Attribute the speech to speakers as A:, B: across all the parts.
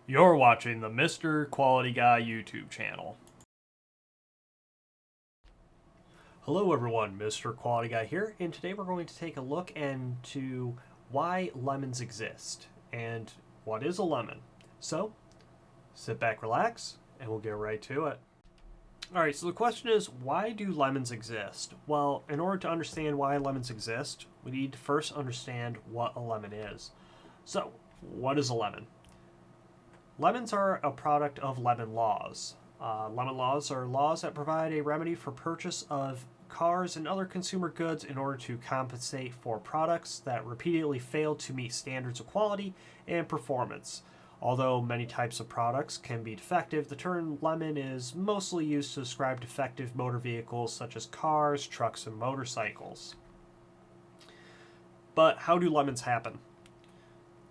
A: You're watching the Mr. Quality Guy YouTube channel. Hello everyone, Mr. Quality Guy here, and today we're going to take a look into why lemons exist and what is a lemon. So, sit back, relax, and we'll get right to it. Alright, so the question is, why do lemons exist? Well, in order to understand why lemons exist, we need to first understand what a lemon is. So, what is a lemon? Lemons are a product of lemon laws. Lemon laws are laws that provide a remedy for purchase of cars and other consumer goods in order to compensate for products that repeatedly fail to meet standards of quality and performance. Although many types of products can be defective, the term lemon is mostly used to describe defective motor vehicles such as cars, trucks, and motorcycles. But how do lemons happen?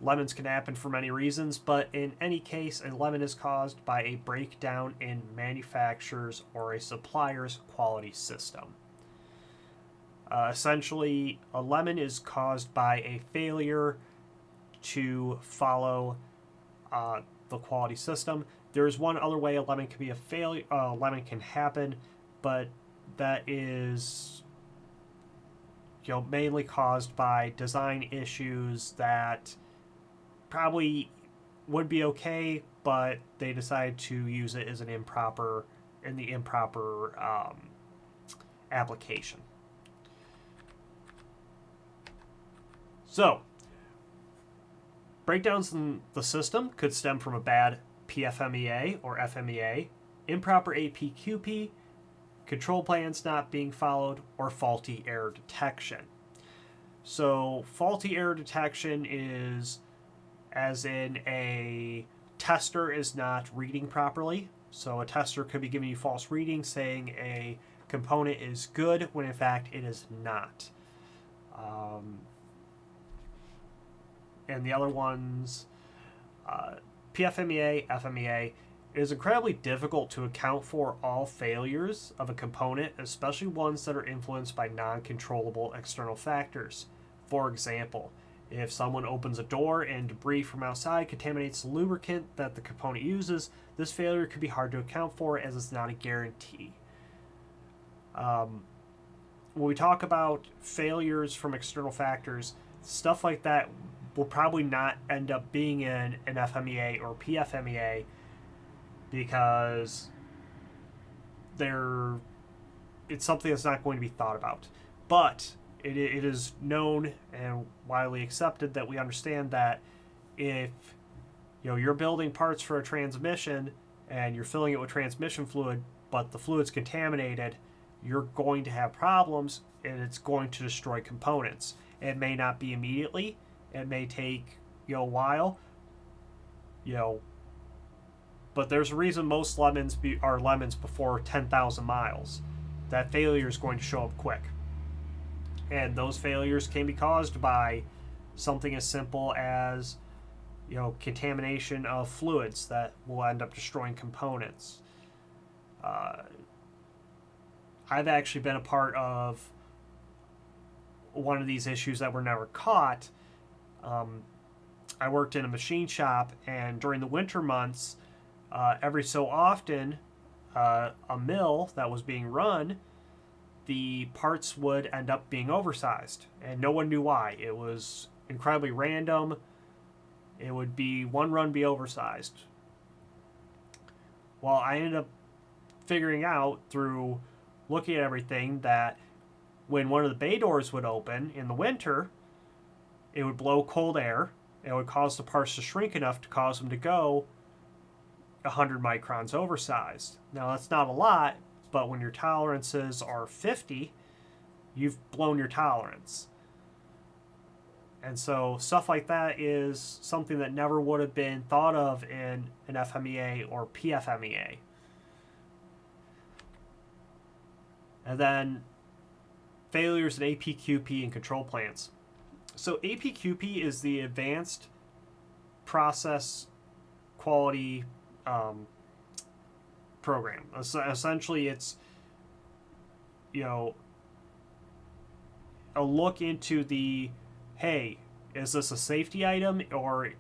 A: Lemons can happen for many reasons, but in any case, a lemon is caused by a breakdown in manufacturer's or a supplier's quality system. Essentially, a lemon is caused by a failure to follow the quality system. There is one other way a lemon can be a failure. Lemon can happen, but that is mainly caused by design issues that probably would be okay, but they decide to use it as an improper application. So, breakdowns in the system could stem from a bad PFMEA or FMEA, improper APQP, control plans not being followed, or faulty error detection. So, faulty error detection is as in a tester is not reading properly. So a tester could be giving you false readings saying a component is good when in fact it is not. And the other ones, PFMEA, FMEA, it is incredibly difficult to account for all failures of a component, especially ones that are influenced by non-controllable external factors. For example, if someone opens a door and debris from outside contaminates the lubricant that the component uses, this failure could be hard to account for as it's not a guarantee. When we talk about failures from external factors, stuff like that will probably not end up being in an FMEA or PFMEA because it's something that's not going to be thought about. But it is known and widely accepted that we understand that if you're building parts for a transmission and you're filling it with transmission fluid, but the fluid's contaminated, you're going to have problems and it's going to destroy components. It may not be immediately. It may take a while. But there's a reason most lemons are lemons before 10,000 miles. That failure is going to show up quick. And those failures can be caused by something as simple as contamination of fluids that will end up destroying components. I've actually been a part of one of these issues that were never caught. I worked in a machine shop, and during the winter months, every so often, a mill that was being run, the parts would end up being oversized, and no one knew why. It was incredibly random. It would be one run be oversized. Well, I ended up figuring out through looking at everything that when one of the bay doors would open in the winter, it would blow cold air. It would cause the parts to shrink enough to cause them to go 100 microns oversized. Now, that's not a lot, but when your tolerances are 50, you've blown your tolerance. And so stuff like that is something that never would have been thought of in an FMEA or PFMEA. And then failures in APQP and control plans. So APQP is the Advanced Process Quality program. Essentially, it's a look into the, hey, is this a safety item or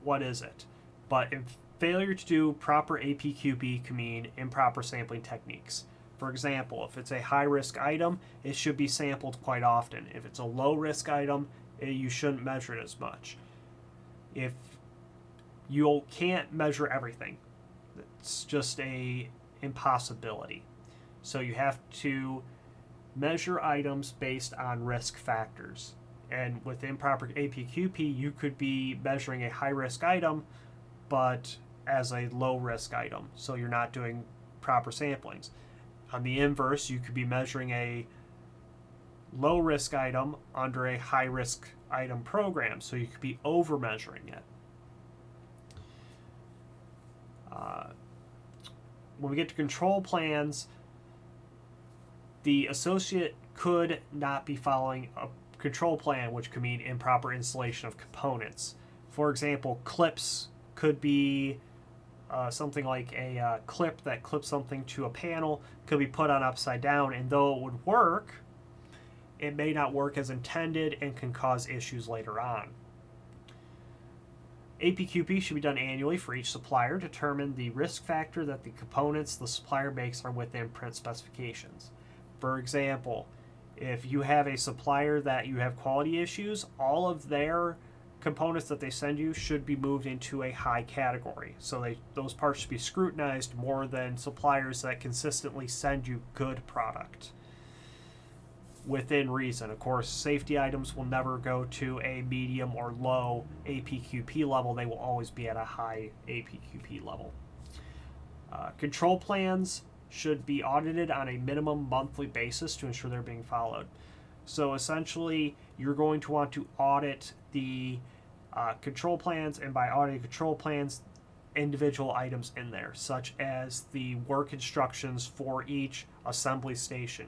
A: what is it? But if failure to do proper APQP can mean improper sampling techniques. For example, if it's a high-risk item, it should be sampled quite often. If it's a low-risk item, you shouldn't measure it as much. If you can't measure everything, it's just a impossibility. So you have to measure items based on risk factors. And with improper APQP, you could be measuring a high-risk item, but as a low-risk item. So you're not doing proper samplings. On the inverse, you could be measuring a low-risk item under a high-risk item program. So you could be over-measuring it. When we get to control plans, the associate could not be following a control plan, which could mean improper installation of components. For example, clips could be something like a clip that clips something to a panel, could be put on upside down, and though it would work, it may not work as intended and can cause issues later on. APQP should be done annually for each supplier to determine the risk factor that the components the supplier makes are within print specifications. For example, if you have a supplier that you have quality issues, all of their components that they send you should be moved into a high category. So those parts should be scrutinized more than suppliers that consistently send you good product. Within reason. Of course, safety items will never go to a medium or low APQP level. They will always be at a high APQP level. Control plans should be audited on a minimum monthly basis to ensure they're being followed. So essentially, you're going to want to audit the control plans, and by auditing control plans, individual items in there, such as the work instructions for each assembly station.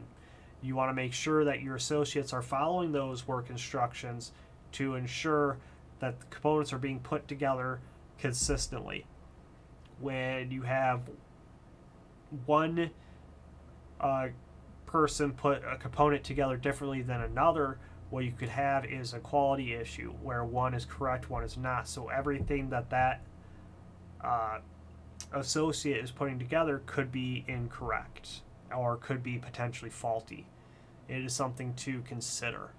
A: You want to make sure that your associates are following those work instructions to ensure that the components are being put together consistently. When you have one person put a component together differently than another, what you could have is a quality issue where one is correct, one is not. So everything that associate is putting together could be incorrect or could be potentially faulty. It is something to consider.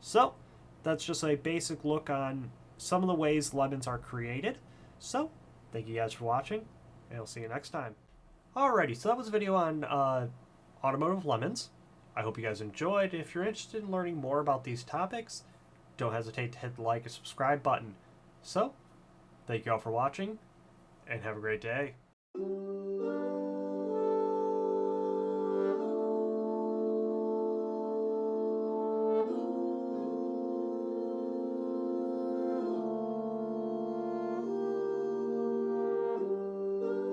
A: So that's just a basic look on some of the ways lemons are created. So thank you guys for watching, and I'll see you next time. Alrighty, so that was a video on Automotive Lemons. I hope you guys enjoyed. If you're interested in learning more about these topics, don't hesitate to hit the like and subscribe button. So, thank you all for watching, and have a great day.